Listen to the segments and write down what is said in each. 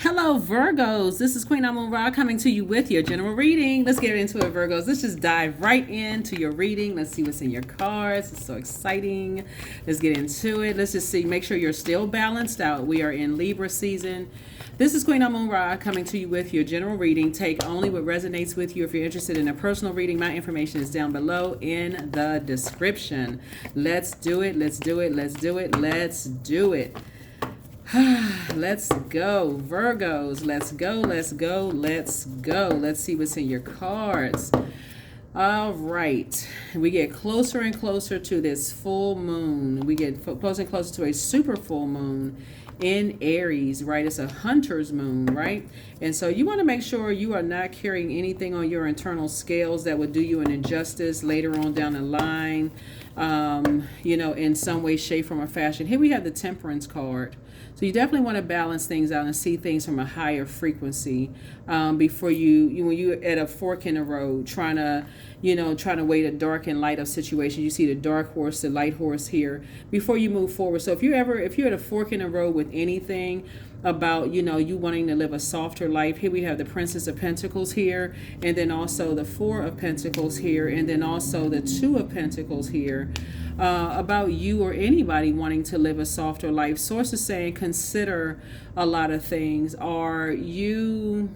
Hello, Virgos. This is Queen Amun Ra coming to you with your general reading. Let's get into it, Virgos. Let's just dive right into your reading. Let's see what's in your cards. It's so exciting. Let's get into it. Let's just see, make sure you're still balanced out. We are in Libra season. This is Queen Amun Ra coming to you with your general reading. Take only what resonates with you. If you're interested in a personal reading, my information is down below in the description. Let's do it. Let's do it. Let's do it. Let's do it. Let's go, Virgos. Let's go, let's go, let's go. Let's see what's in your cards. All right. We get closer and closer to this full moon. We get closer and closer to a super full moon in Aries, right? It's a hunter's moon, right? And so you want to make sure you are not carrying anything on your internal scales that would do you an injustice later on down the line, in some way, shape, form, or fashion. Here we have the Temperance card. So you definitely want to balance things out and see things from a higher frequency before when you're at a fork in the road, trying to weigh the dark and light of situation. You see the dark horse, the light horse here before you move forward. So if you're at a fork in the road with anything about you wanting to live a softer life, here we have the Princess of Pentacles here, and then also the Four of Pentacles here, and then also the Two of Pentacles here. About you or anybody wanting to live a softer life. Source is saying consider a lot of things. Are you,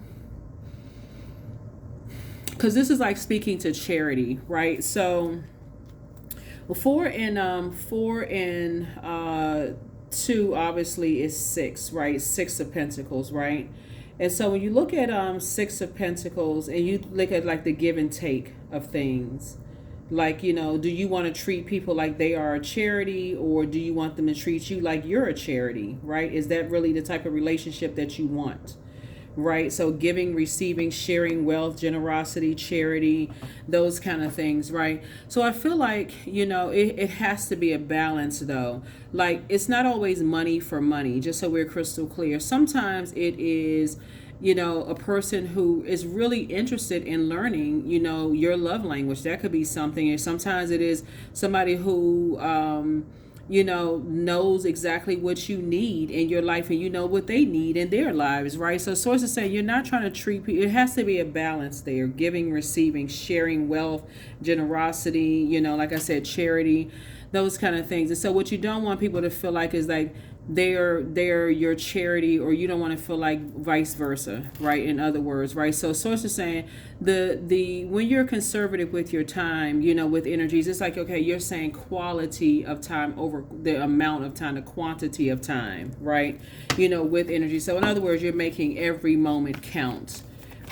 because this is like speaking to charity, right? So four and two obviously is six, right? Six of Pentacles, right? And so when you look at Six of Pentacles and you look at like the give and take of things, like, do you want to treat people like they are a charity, or do you want them to treat you like you're a charity, right? Is that really the type of relationship that you want, right? So giving, receiving, sharing wealth, generosity, charity, those kind of things, right? So I feel like, it has to be a balance though. Like, it's not always money for money, just so we're crystal clear. Sometimes it is a person who is really interested in learning, your love language. That could be something. And sometimes it is somebody who, knows exactly what you need in your life, and you know what they need in their lives, right? So sources say you're not trying to treat people. It has to be a balance there. Giving, receiving, sharing wealth, generosity, like I said, charity, those kind of things. And so what you don't want people to feel like is like they're your charity, or you don't want to feel like vice versa, right? In other words, right? So source is saying the when you're conservative with your time, with energies, it's like, okay, you're saying quality of time over the amount of time, the quantity of time, right? With energy. So in other words, you're making every moment count.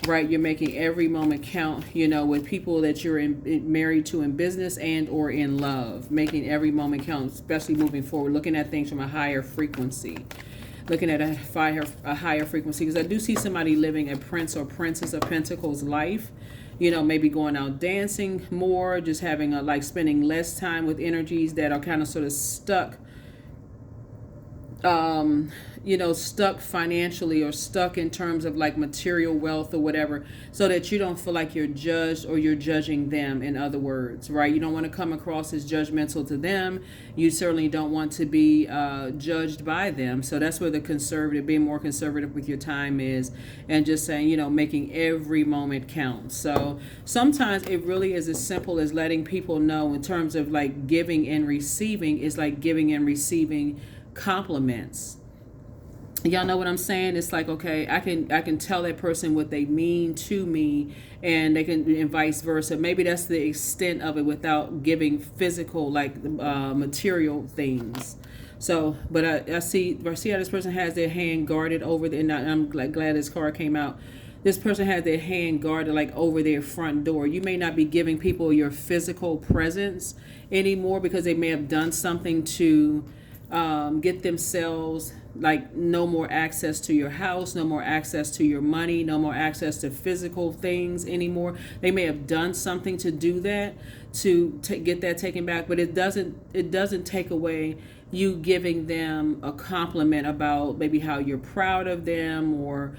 Right, you're making every moment count, with people that you're married to in business and or in love, making every moment count, especially moving forward, looking at things from a higher frequency, looking at a higher frequency, because I do see somebody living a Prince or Princess of Pentacles life, maybe going out dancing more, just having spending less time with energies that are kind of sort of stuck, stuck financially, or stuck in terms of like material wealth or whatever, so that you don't feel like you're judged or you're judging them, in other words, right? You don't want to come across as judgmental to them. You certainly don't want to be judged by them. So that's where being more conservative with your time is, and just saying, making every moment count. So sometimes it really is as simple as letting people know, in terms of like giving and receiving, is like giving and receiving compliments. Y'all know what I'm saying? It's like, okay, I can tell that person what they mean to me, and they can, and vice versa. Maybe that's the extent of it, without giving physical, like material things. So, but I see how this person has their hand guarded over and I'm glad this card came out. This person has their hand guarded like over their front door. You may not be giving people your physical presence anymore, because they may have done something to get themselves like no more access to your house, no more access to your money, no more access to physical things anymore. They may have done something to do that, to get that taken back, but it doesn't take away you giving them a compliment about maybe how you're proud of them, or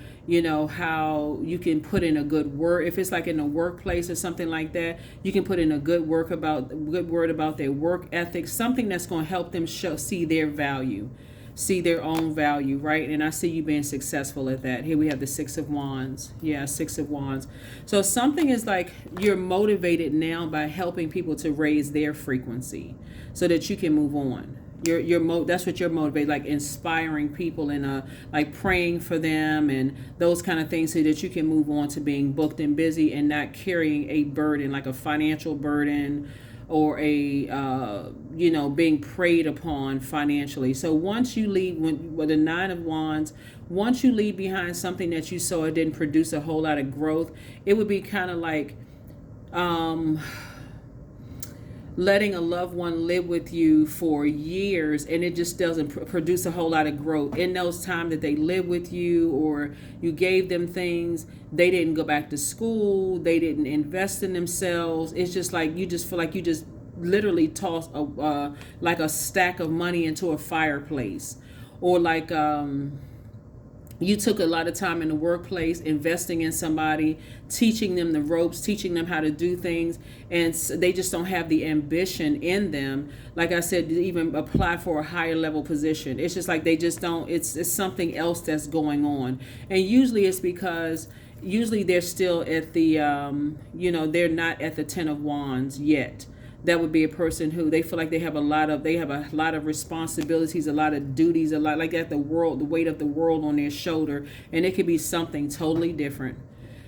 how you can put in a good word. If it's like in the workplace or something like that, you can put in a good word about their work ethic, something that's going to help them see their value. see their own value, right? And I see you being successful at that. Here we have the Six of Wands. Yeah, Six of Wands. So something is like you're motivated now by helping people to raise their frequency so that you can move on. That's what you're motivated, like inspiring people and like praying for them and those kind of things so that you can move on to being booked and busy and not carrying a burden, like a financial burden or a being preyed upon financially. So once you leave with the Nine of Wands, once you leave behind something that you saw it didn't produce a whole lot of growth, it would be kind of like letting a loved one live with you for years and it just doesn't produce a whole lot of growth. In those times that they live with you or you gave them things, they didn't go back to school, they didn't invest in themselves. It's just like you just feel like you just literally toss like a stack of money into a fireplace, or like you took a lot of time in the workplace investing in somebody, teaching them the ropes, teaching them how to do things, and they just don't have the ambition in them, like I said, to even apply for a higher level position. It's just like they just don't, it's something else that's going on. And usually it's because they're still at the they're not at the Ten of Wands yet. That would be a person who they feel like they have a lot of responsibilities, a lot of duties, a lot like that, the weight of the world on their shoulder, and it could be something totally different.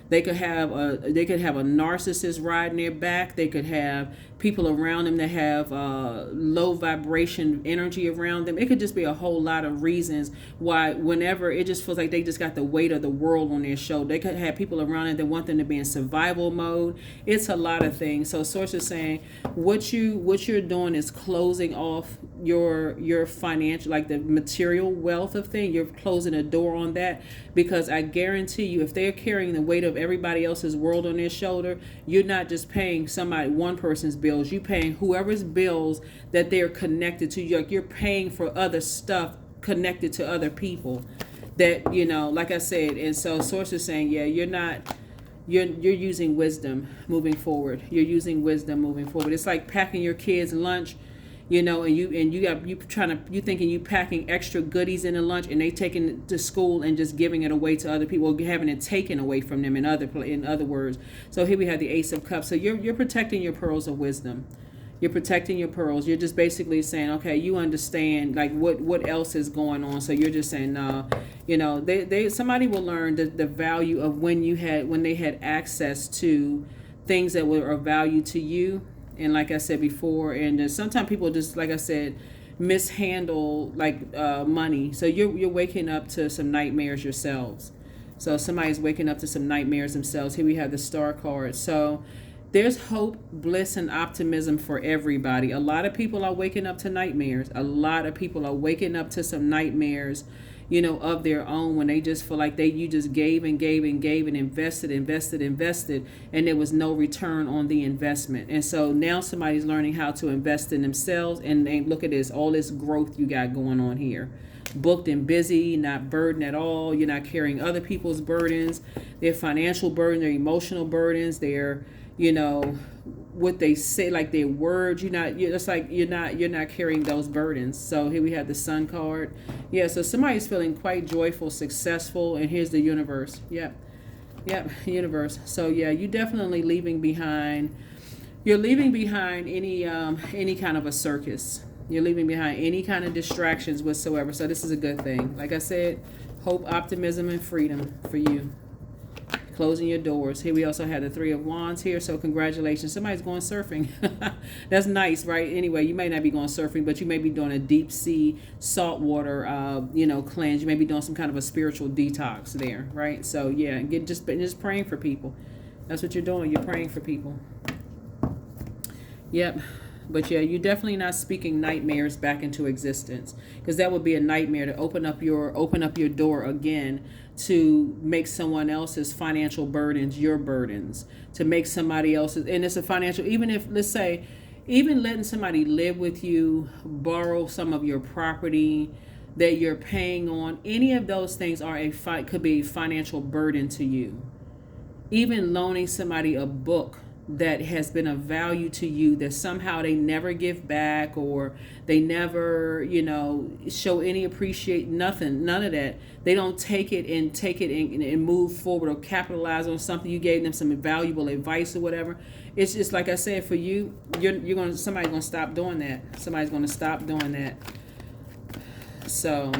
They could have a narcissist riding their back. They could have people around them that have low vibration energy around them. It could just be a whole lot of reasons why whenever it just feels like they just got the weight of the world on their shoulder. They could have people around them that want them to be in survival mode. It's a lot of things. So Source is saying what you're doing is closing off your financial, like the material wealth of things. You're closing a door on that, because I guarantee you, if they're carrying the weight of everybody else's world on their shoulder, you're not just paying one person's bills, you're paying whoever's bills that they're connected to. You're paying for other stuff connected to other people that, like I said. And so Source is saying, yeah, you're using wisdom moving forward. You're using wisdom moving forward. It's like packing your kids' lunch, and you thinking you packing extra goodies in the lunch, and they taking it to school and just giving it away to other people, having it taken away from them. In other words, so here we have the Ace of Cups. So you're protecting your pearls of wisdom. You're protecting your pearls. You're just basically saying, okay, you understand like what else is going on. So you're just saying, somebody will learn the value of when they had access to things that were of value to you. And like I said before, and sometimes people just, like I said, mishandle like money. So you're waking up to some nightmares yourselves. So somebody's waking up to some nightmares themselves. Here we have the Star card. So there's hope, bliss, and optimism for everybody. A lot of people are waking up to nightmares. A lot of people are waking up to some nightmares, of their own, when they just feel like you just gave and gave and gave and invested, and there was no return on the investment. And so now somebody's learning how to invest in themselves, and look at this, all this growth you got going on here. Booked and busy, not burdened at all. You're not carrying other people's burdens, their financial burden, their emotional burdens, their, what they say, like their words. You're not carrying those burdens. So here we have the Sun card. Yeah, so somebody's feeling quite joyful, successful, and here's the Universe. Yep, Universe. So yeah, you're definitely leaving behind. You're leaving behind any kind of a circus. You're leaving behind any kind of distractions whatsoever. So this is a good thing. Like I said, hope, optimism, and freedom for you. Closing your doors. Here we also had the Three of Wands here, so congratulations. Somebody's going surfing. That's nice, right? Anyway, you may not be going surfing, but you may be doing a deep sea saltwater cleanse. You may be doing some kind of a spiritual detox there, right? So yeah, just praying for people. That's what you're doing. You're praying for people. Yep. But yeah, you're definitely not speaking nightmares back into existence, because that would be a nightmare to open up your door again to make someone else's financial burdens your burdens, to make somebody else's, and it's a financial, even if, let's say, even letting somebody live with you, borrow some of your property that you're paying on, any of those things could be a financial burden to you. Even loaning somebody a book that has been of value to you that somehow they never give back, or they never, show any appreciate, nothing, none of that. They don't take it and move forward or capitalize on something. You gave them some valuable advice or whatever. It's just like I said, for you, somebody's gonna stop doing that. Somebody's gonna stop doing that. So,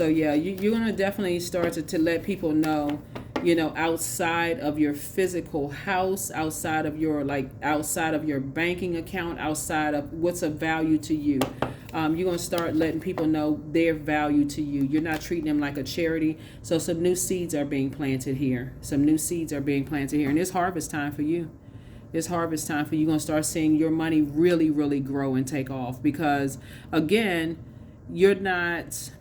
yeah, you're gonna definitely start to let people know, outside of your physical house, outside of your banking account, outside of what's of value to you. You're going to start letting people know their value to you. You're not treating them like a charity. So some new seeds are being planted here. And it's harvest time for you. It's harvest time for you. You're going to start seeing your money really, really grow and take off, because, again, you're not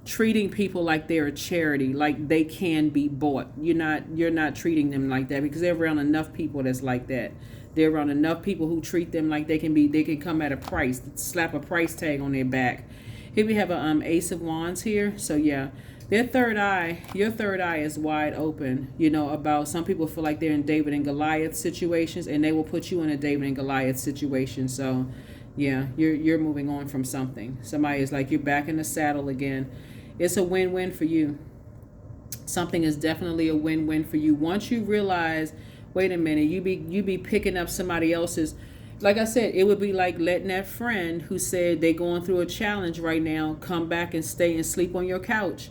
treating people like they're a charity, like they can be bought. You're not treating them like that, because they're around enough people that's like that. They're around enough people who treat them like they can come at a price, slap a price tag on their back. Here we have a Ace of Wands here. So yeah, your third eye is wide open. About some people feel like they're in David and Goliath situations, and they will put you in a David and Goliath situation. So yeah, you're moving on from something. Somebody is like, you're back in the saddle again. It's a win-win for you. Something is definitely a win-win for you. Once you realize, wait a minute, you be picking up somebody else's. Like I said, it would be like letting that friend who said they going through a challenge right now come back and stay and sleep on your couch,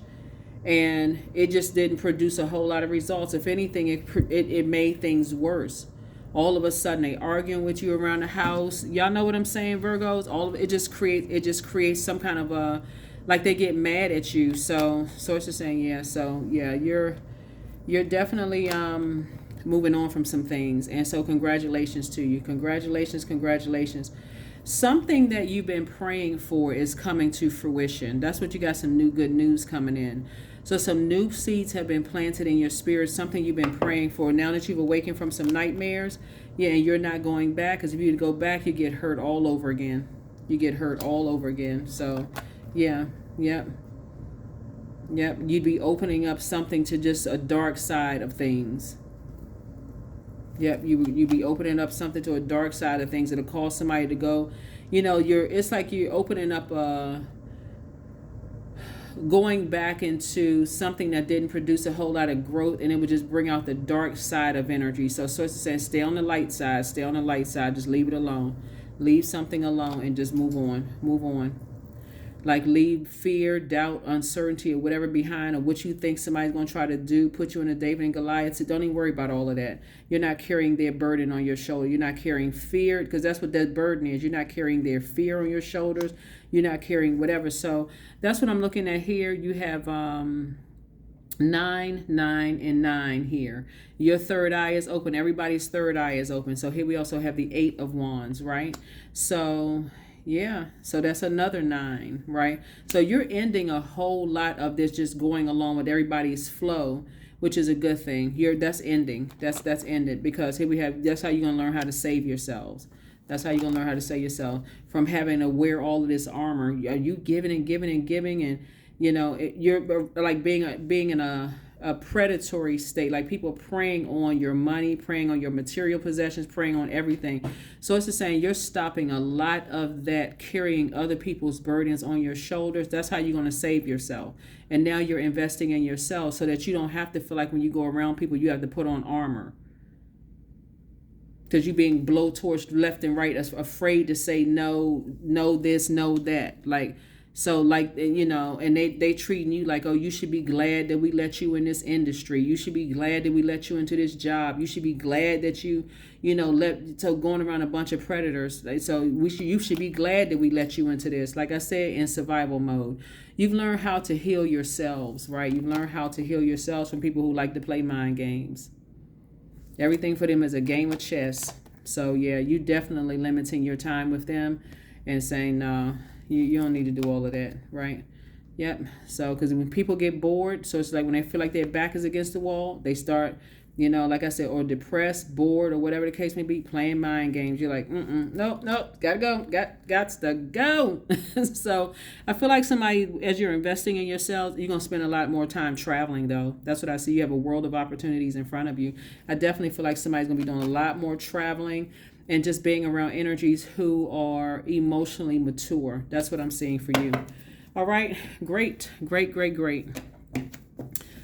and it just didn't produce a whole lot of results. If anything, it made things worse. All of a sudden, they arguing with you around the house. Y'all know what I'm saying, Virgos? All of it just creates some kind of a, like they get mad at you. So it's just saying, yeah. So yeah, you're definitely moving on from some things, and so congratulations to you. Congratulations. Something that you've been praying for is coming to fruition. That's what you got. Some new good news coming in. So some new seeds have been planted in your spirit. Something you've been praying for. Now that you've awakened from some nightmares, yeah, and you're not going back, because if you go back, you get hurt all over again. So yeah, yep. You'd be opening up something to just a dark side of things. Yep, you be opening up something to a dark side of things that'll cause somebody to go. It's like you're opening up going back into something that didn't produce a whole lot of growth, and it would just bring out the dark side of energy. So it's saying, stay on the light side, just leave it alone. Leave something alone and just move on. Like, leave fear, doubt, uncertainty, or whatever behind, or what you think somebody's going to try to do, put you in a David and Goliath. So don't even worry about all of that. You're not carrying their burden on your shoulder. You're not carrying fear, because that's what that burden is. You're not carrying their fear on your shoulders. You're not carrying whatever. So that's what I'm looking at here. You have 9, 9, and 9 here. Your third eye is open. Everybody's third eye is open. So here we also have the 8 of Wands, right? So yeah, so that's another 9, right? So you're ending a whole lot of this, just going along with everybody's flow, which is a good thing. That's ending. That's ended, because here we have, that's how you're going to learn how to save yourselves. That's how you're going to learn how to save yourself from having to wear all of this armor. Are you giving and giving, and you're like being in a predatory state, like people preying on your money, preying on your material possessions, preying on everything. So it's just saying you're stopping a lot of that, carrying other people's burdens on your shoulders. That's how you're going to save yourself. And now you're investing in yourself, so that you don't have to feel like when you go around people, you have to put on armor, because you're being blowtorched left and right, afraid to say no this, no that. Like, so like, and they treating you like, oh, you should be glad that we let you in this industry. You should be glad that we let you into this job. You should be glad that so going around a bunch of predators. So you should be glad that we let you into this. Like I said, in survival mode. You've learned how to heal yourselves, right? You've learned how to heal yourselves from people who like to play mind games. Everything for them is a game of chess. So yeah, you definitely limiting your time with them and saying, no, you don't need to do all of that, right? Yep. So, because when people get bored, so it's like when they feel like their back is against the wall, they start You know, like I said, or depressed, bored, or whatever the case may be, playing mind games. You're like, nope, gotta go, got to go. So I feel like somebody, as you're investing in yourself, you're gonna spend a lot more time traveling, though. That's what I see. You have a world of opportunities in front of you. I definitely feel like somebody's gonna be doing a lot more traveling and just being around energies who are emotionally mature. That's what I'm seeing for you. All right, great.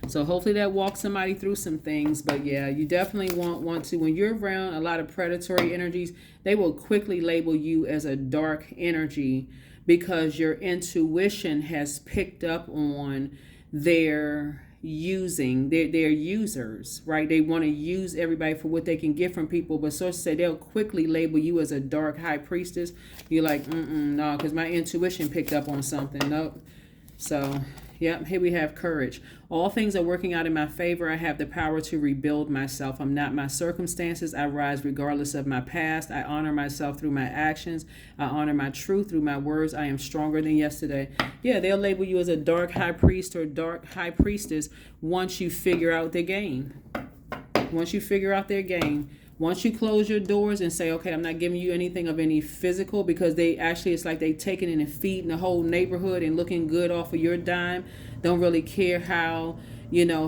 So hopefully that walks somebody through some things. But yeah, you definitely want to, when you're around a lot of predatory energies, they will quickly label you as a dark energy because your intuition has picked up on their users, right? They want to use everybody for what they can get from people. But sources say they'll quickly label you as a dark high priestess. You're like, no, because my intuition picked up on something. Nope. So yep, here we have courage. All things are working out in my favor. I have the power to rebuild myself. I'm not my circumstances. I rise regardless of my past. I honor myself through my actions. I honor my truth through my words. I am stronger than yesterday. Yeah, they'll label you as a dark high priest or dark high priestess once you figure out their game. Once you figure out their game. Once you close your doors and say, okay, I'm not giving you anything of any physical, because they actually, it's like they taking in and feeding the whole neighborhood and looking good off of your dime. Don't really care how,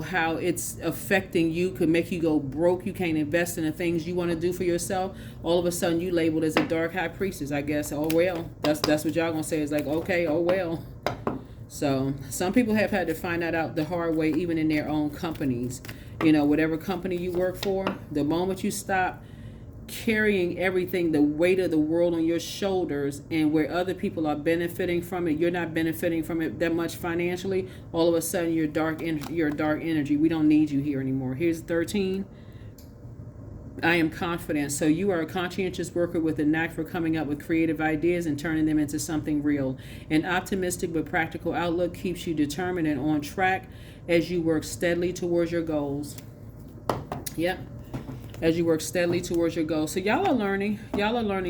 how it's affecting you, could make you go broke. You can't invest in the things you want to do for yourself. All of a sudden you labeled as a dark high priestess, I guess. Oh, well, that's what y'all gonna say. It's like, okay, oh, well. So some people have had to find that out the hard way, even in their own companies. Whatever company you work for, the moment you stop carrying everything, the weight of the world on your shoulders, and where other people are benefiting from it, you're not benefiting from it that much financially, all of a sudden you're dark energy. We don't need you here anymore. Here's 13. I am confident. So you are a conscientious worker with a knack for coming up with creative ideas and turning them into something real. An optimistic but practical outlook keeps you determined and on track as you work steadily towards your goals. Yep. As you work steadily towards your goals. So y'all are learning.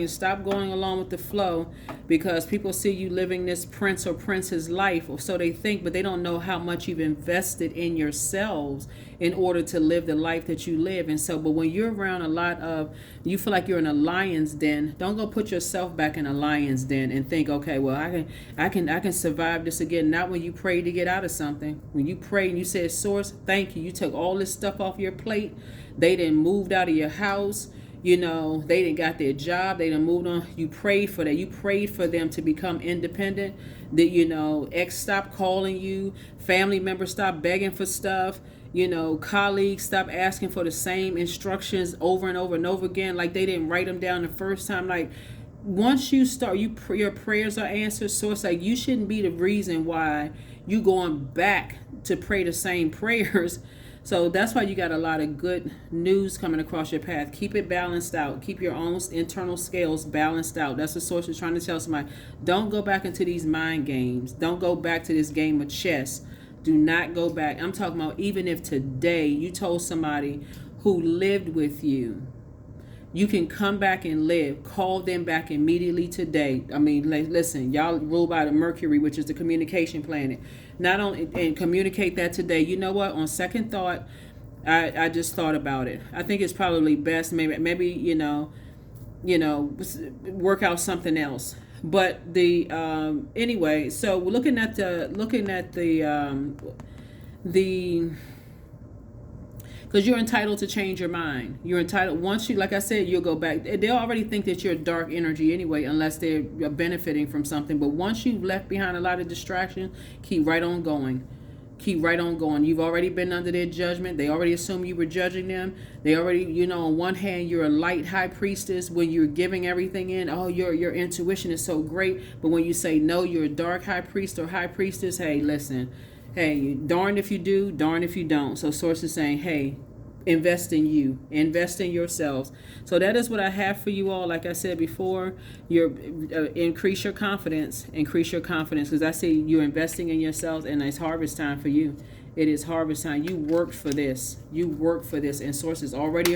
Stop going along with the flow, because people see you living this prince or princess life, or so they think, but they don't know how much you've invested in yourselves in order to live the life that you live. And so, but when you're around a lot of, you feel like you're in a lion's den, don't go put yourself back in a lion's den and think, okay, well, I can survive this again. Not when you pray to get out of something. When you pray and you said, source, thank you. You took all this stuff off your plate. They done moved out of your house. They done got their job. They done moved on. You prayed for that. You prayed for them to become independent. That, ex stopped calling you. Family members stopped begging for stuff. Colleagues stop asking for the same instructions over and over and over again, like they didn't write them down the first time. Like, once you start, your prayers are answered. So it's like, you shouldn't be the reason why you going back to pray the same prayers. So that's why you got a lot of good news coming across your path. Keep it balanced out. Keep your own internal scales balanced out. That's the source is trying to tell somebody. Don't go back into these mind games. Don't go back to this game of chess. Do not go back. I'm talking about, even if today you told somebody who lived with you, you can come back and live. Call them back immediately today. I mean, listen, y'all rule by the Mercury, which is the communication planet. Not only, and communicate that today. You know what? On second thought, I just thought about it. I think it's probably best, maybe work out something else. But the anyway, so we're looking at the because you're entitled to change your mind. You're entitled, once you, like I said, you'll go back. They already think that you're dark energy anyway, unless they're benefiting from something. But once you've left behind a lot of distraction, keep right on going. Keep right on going. You've already been under their judgment. They already assume you were judging them. They already, on one hand, you're a light high priestess when you're giving everything in. Oh, your intuition is so great. But when you say no, you're a dark high priest or high priestess. Hey, listen. Hey, darned if you do, darned if you don't. So source is saying, hey, invest in you, invest in yourselves. So that is what I have for you all. Like I said before, increase your confidence, because I see you're investing in yourselves, and it's harvest time for you. It is harvest time. You worked for this, and source is already